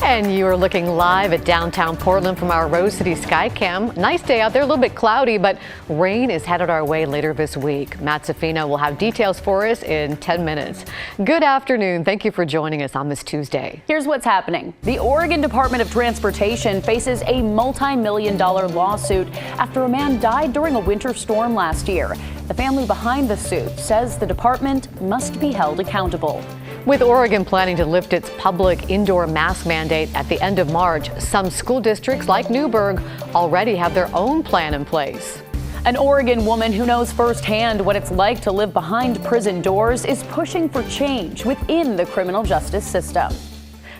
And you are looking live at downtown Portland from our Rose City Skycam. Nice day out there, a little bit cloudy, but rain is headed our way later this week. Matt Safina will have details for us in 10 minutes. Good afternoon. Thank you for joining us on this Tuesday. Here's what's happening. The Oregon Department of Transportation faces a multi-million-dollar lawsuit after a man died during a winter storm last year. The family behind the suit says the department must be held accountable. With Oregon planning to lift its public indoor mask mandate at the end of March, some school districts like Newburgh already have their own plan in place. An Oregon woman who knows firsthand what it's like to live behind prison doors is pushing for change within the criminal justice system.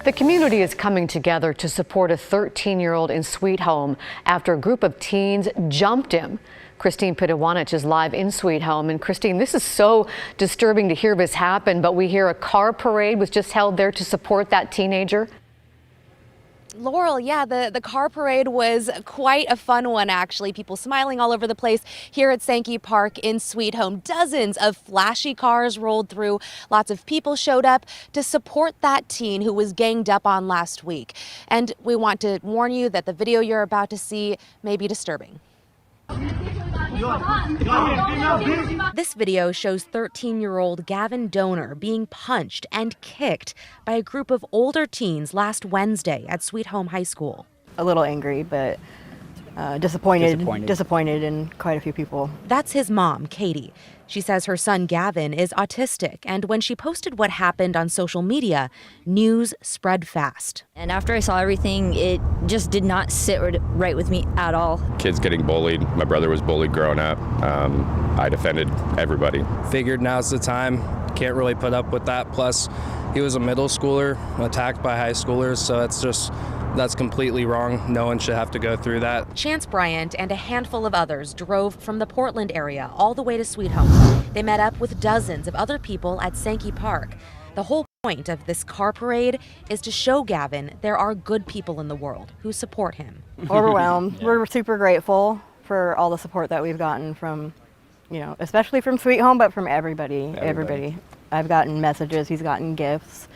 The community is coming together to support a 13-year-old in Sweet Home after a group of teens jumped him. Christine Pidewanich is live in Sweet Home. And Christine, this is so disturbing to hear this happen, but we hear a car parade was just held there to support that teenager. Laurel, yeah, the car parade was quite a fun one, actually. People smiling all over the place here at Sankey Park in Sweet Home. Dozens of flashy cars rolled through. Lots of people showed up to support that teen who was ganged up on last week. And we want to warn you that the video you're about to see may be disturbing. This video shows 13-year-old Gavin Donor being punched and kicked by a group of older teens last Wednesday at Sweet Home High School. A little angry, but disappointed in quite a few people. That's his mom, Katie. She says her son Gavin is autistic, and when she posted what happened on social media, news spread fast. And after I saw everything, it just did not sit right with me at all. Kids getting bullied. My brother was bullied growing up. I defended everybody. Figured now's the time. Can't really put up with that. Plus, he was a middle schooler attacked by high schoolers, so that's completely wrong. No one should have to go through that. Chance Bryant and a handful of others drove from the Portland area all the way to Sweet Home. They met up with dozens of other people at Sankey Park. The whole point of this car parade is to show Gavin there are good people in the world who support him. Overwhelmed. Yeah. We're super grateful for all the support that we've gotten from, especially from Sweet Home, but from everybody. I've gotten messages, he's gotten gifts.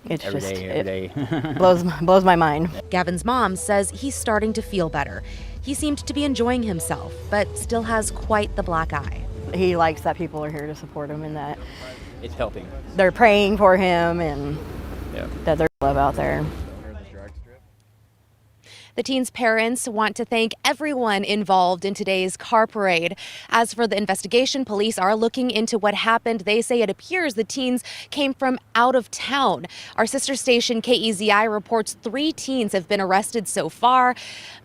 It's every day. blows my mind. Gavin's mom says he's starting to feel better. He seemed to be enjoying himself, but still has quite the black eye. He likes that people are here to support him and that it's helping. They're praying for him and that there's love out there. The teen's parents want to thank everyone involved in today's car parade. As for the investigation, police are looking into what happened. They say it appears the teens came from out of town. Our sister station KEZI reports 3 teens have been arrested so far.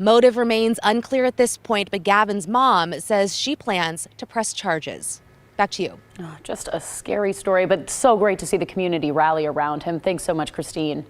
Motive remains unclear at this point, but Gavin's mom says she plans to press charges. Back to you. Oh, just a scary story, but so great to see the community rally around him. Thanks so much, Christine.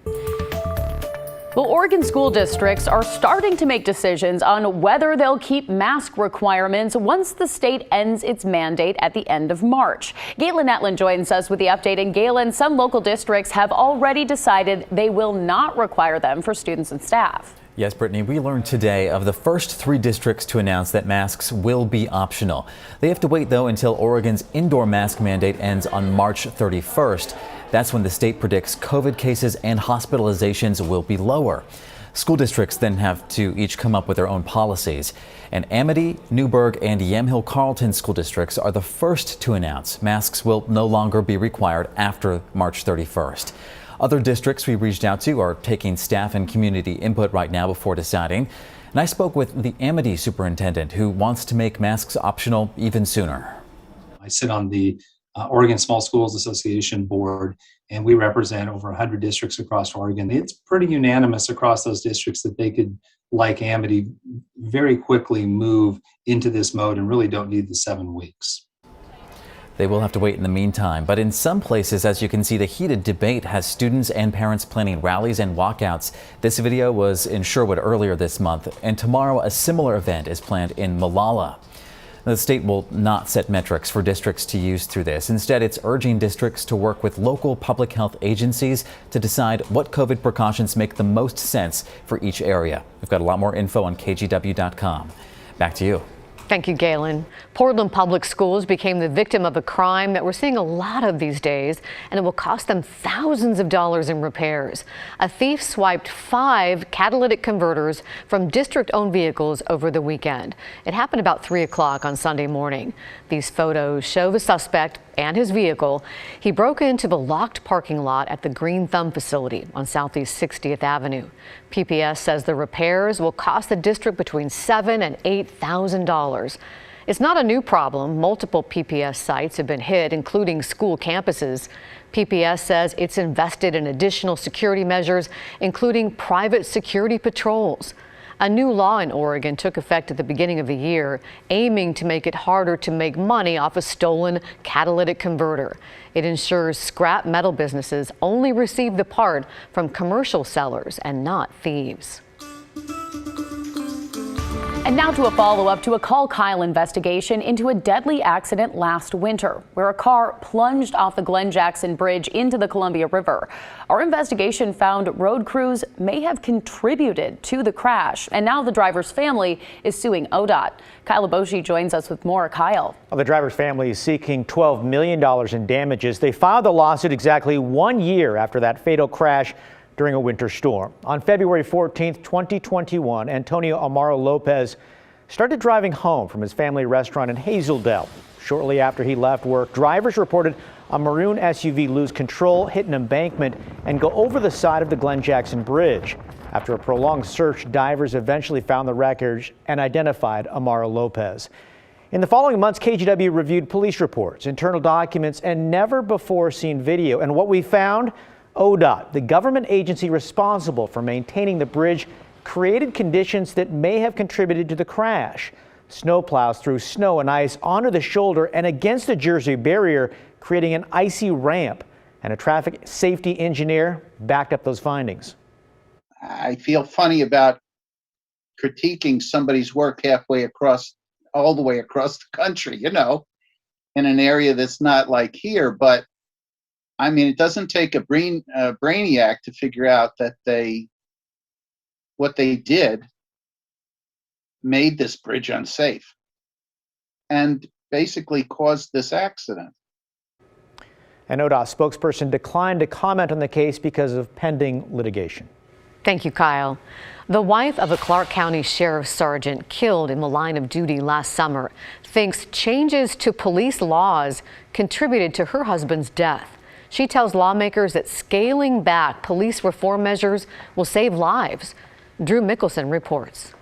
Well, Oregon school districts are starting to make decisions on whether they'll keep mask requirements once the state ends its mandate at the end of March. Galen Etlin joins us with the update. And Galen, some local districts have already decided they will not require them for students and staff. Yes, Brittany, we learned today of the first 3 districts to announce that masks will be optional. They have to wait, though, until Oregon's indoor mask mandate ends on March 31st. That's when the state predicts COVID cases and hospitalizations will be lower. School districts then have to each come up with their own policies. And Amity, Newburgh, and Yamhill-Carlton school districts are the first to announce masks will no longer be required after March 31st. Other districts we reached out to are taking staff and community input right now before deciding. And I spoke with the Amity superintendent, who wants to make masks optional even sooner. I sit on the Oregon Small Schools Association board, and we represent over 100 districts across Oregon. It's pretty unanimous across those districts that they could, like Amity, very quickly move into this mode and really don't need the 7 weeks. They will have to wait in the meantime, but in some places, as you can see, the heated debate has students and parents planning rallies and walkouts. This video was in Sherwood earlier this month, and tomorrow a similar event is planned in Molalla. The state will not set metrics for districts to use through this. Instead, it's urging districts to work with local public health agencies to decide what COVID precautions make the most sense for each area. We've got a lot more info on KGW.com. Back to you. Thank you, Galen. Portland Public Schools became the victim of a crime that we're seeing a lot of these days, and it will cost them thousands of dollars in repairs. A thief swiped 5 catalytic converters from district-owned vehicles over the weekend. It happened about 3 o'clock on Sunday morning. These photos show the suspect and his vehicle. He broke into the locked parking lot at the Green Thumb facility on Southeast 60th Avenue. PPS says the repairs will cost the district between $7,000 and $8,000. It's not a new problem. Multiple PPS sites have been hit, including school campuses. PPS says it's invested in additional security measures, including private security patrols. A new law in Oregon took effect at the beginning of the year, aiming to make it harder to make money off a stolen catalytic converter. It ensures scrap metal businesses only receive the part from commercial sellers and not thieves. And now to a follow-up to a Call Kyle investigation into a deadly accident last winter, where a car plunged off the Glen Jackson Bridge into the Columbia River. Our investigation found road crews may have contributed to the crash, and now the driver's family is suing ODOT. Kyle Aboshi joins us with more. Kyle. Well, the driver's family is seeking $12 million in damages. They filed the lawsuit exactly 1 year after that fatal crash during a winter storm. On February 14th, 2021, Antonio Amaro Lopez started driving home from his family restaurant in Hazeldale. Shortly after he left work, drivers reported a maroon SUV lose control, hit an embankment, and go over the side of the Glen Jackson Bridge. After a prolonged search, divers eventually found the wreckage and identified Amaro Lopez. In the following months, KGW reviewed police reports, internal documents, and never before seen video. And what we found? ODOT, the government agency responsible for maintaining the bridge, created conditions that may have contributed to the crash. Snowplows threw snow and ice onto the shoulder and against the Jersey barrier, creating an icy ramp. And a traffic safety engineer backed up those findings. I feel funny about critiquing somebody's work all the way across the country, in an area that's not like here, but I mean, it doesn't take a brainiac to figure out that what they did made this bridge unsafe and basically caused this accident. An ODOT spokesperson declined to comment on the case because of pending litigation. Thank you, Kyle. The wife of a Clark County sheriff's sergeant killed in the line of duty last summer thinks changes to police laws contributed to her husband's death. She tells lawmakers that scaling back police reform measures will save lives. Drew Mickelson reports.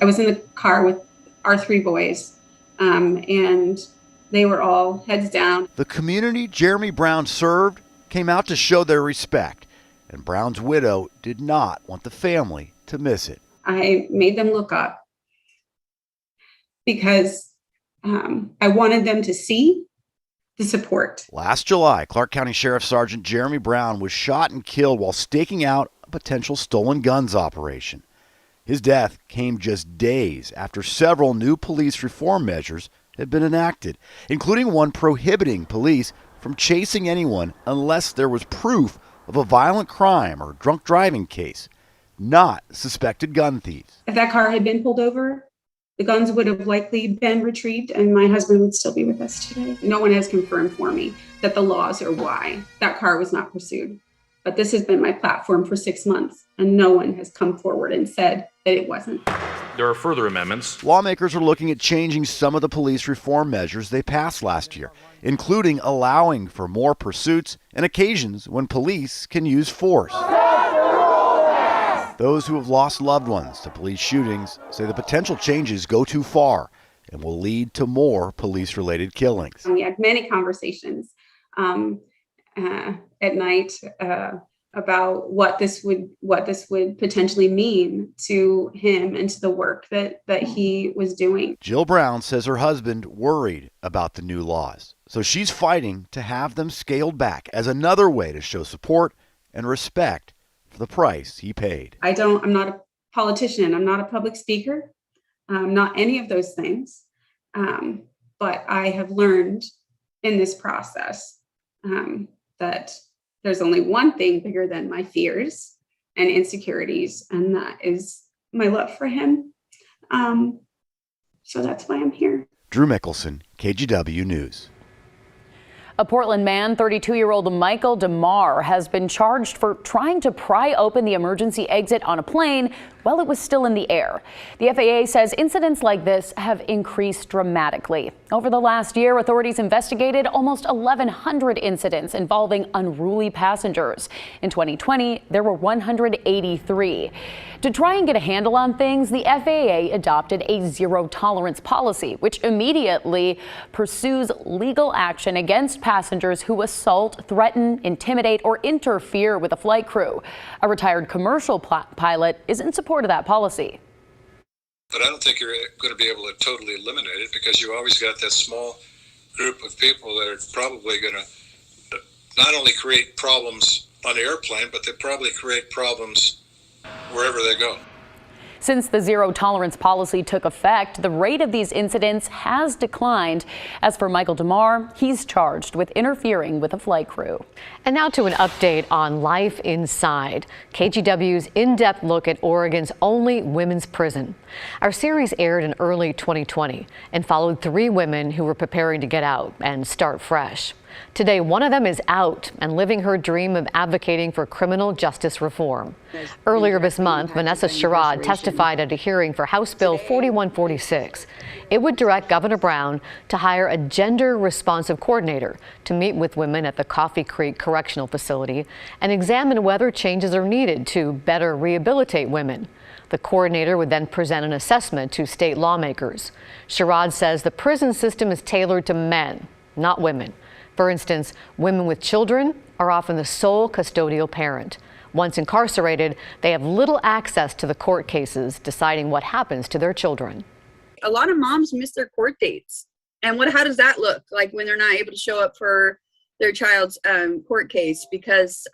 I was in the car with our 3 boys, and they were all heads down. The community Jeremy Brown served came out to show their respect, and Brown's widow did not want the family to miss it. I made them look up because I wanted them to see the support. Last July, Clark County Sheriff Sergeant Jeremy Brown was shot and killed while staking out a potential stolen guns operation. His death came just days after several new police reform measures had been enacted, including one prohibiting police from chasing anyone unless there was proof of a violent crime or drunk driving case, not suspected gun thieves. If that car had been pulled over, the guns would have likely been retrieved and my husband would still be with us today. No one has confirmed for me that the laws are why that car was not pursued. But this has been my platform for 6 months and no one has come forward and said that it wasn't. There are further amendments. Lawmakers are looking at changing some of the police reform measures they passed last year, including allowing for more pursuits and occasions when police can use force. Those who have lost loved ones to police shootings say the potential changes go too far and will lead to more police-related killings. We had many conversations at night about what this would potentially mean to him and to the work that he was doing. Jill Brown says her husband worried about the new laws, so she's fighting to have them scaled back as another way to show support and respect for the price he paid. I'm not a politician. I'm not a public speaker. Not any of those things. But I have learned in this process that there's only one thing bigger than my fears and insecurities, and that is my love for him. So that's why I'm here. Drew Mickelson, KGW News. A Portland man, 32-year-old Michael DeMar, has been charged for trying to pry open the emergency exit on a plane while it was still in the air. The FAA says incidents like this have increased dramatically. Over the last year, authorities investigated almost 1,100 incidents involving unruly passengers. In 2020, there were 183. To try and get a handle on things, the FAA adopted a zero-tolerance policy, which immediately pursues legal action against passengers who assault, threaten, intimidate, or interfere with a flight crew. A retired commercial pilot is in support of that policy. But I don't think you're going to be able to totally eliminate it, because you always got that small group of people that are probably going to not only create problems on the airplane, but they probably create problems wherever they go. Since the zero-tolerance policy took effect, the rate of these incidents has declined. As for Michael DeMar, he's charged with interfering with a flight crew. And now to an update on life inside. KGW's in-depth look at Oregon's only women's prison. Our series aired in early 2020 and followed 3 women who were preparing to get out and start fresh. Today, one of them is out and living her dream of advocating for criminal justice reform. Earlier this month, Vanessa Sherrod testified at a hearing for House Bill 4146. It would direct Governor Brown to hire a gender-responsive coordinator to meet with women at the Coffee Creek Correctional Facility and examine whether changes are needed to better rehabilitate women. The coordinator would then present an assessment to state lawmakers. Sherrod says the prison system is tailored to men, not women. For instance, women with children are often the sole custodial parent. Once incarcerated, they have little access to the court cases deciding what happens to their children. A lot of moms miss their court dates. And how does that look like when they're not able to show up for their child's court case? Because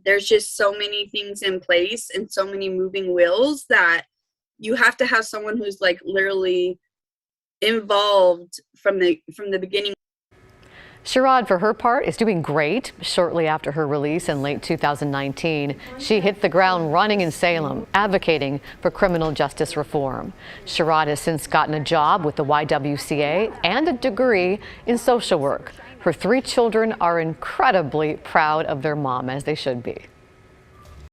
there's just so many things in place and so many moving wheels that you have to have someone who's like literally involved from the beginning. Sherrod, for her part, is doing great. Shortly after her release in late 2019, she hit the ground running in Salem, advocating for criminal justice reform. Sherrod has since gotten a job with the YWCA and a degree in social work. Her 3 children are incredibly proud of their mom, as they should be.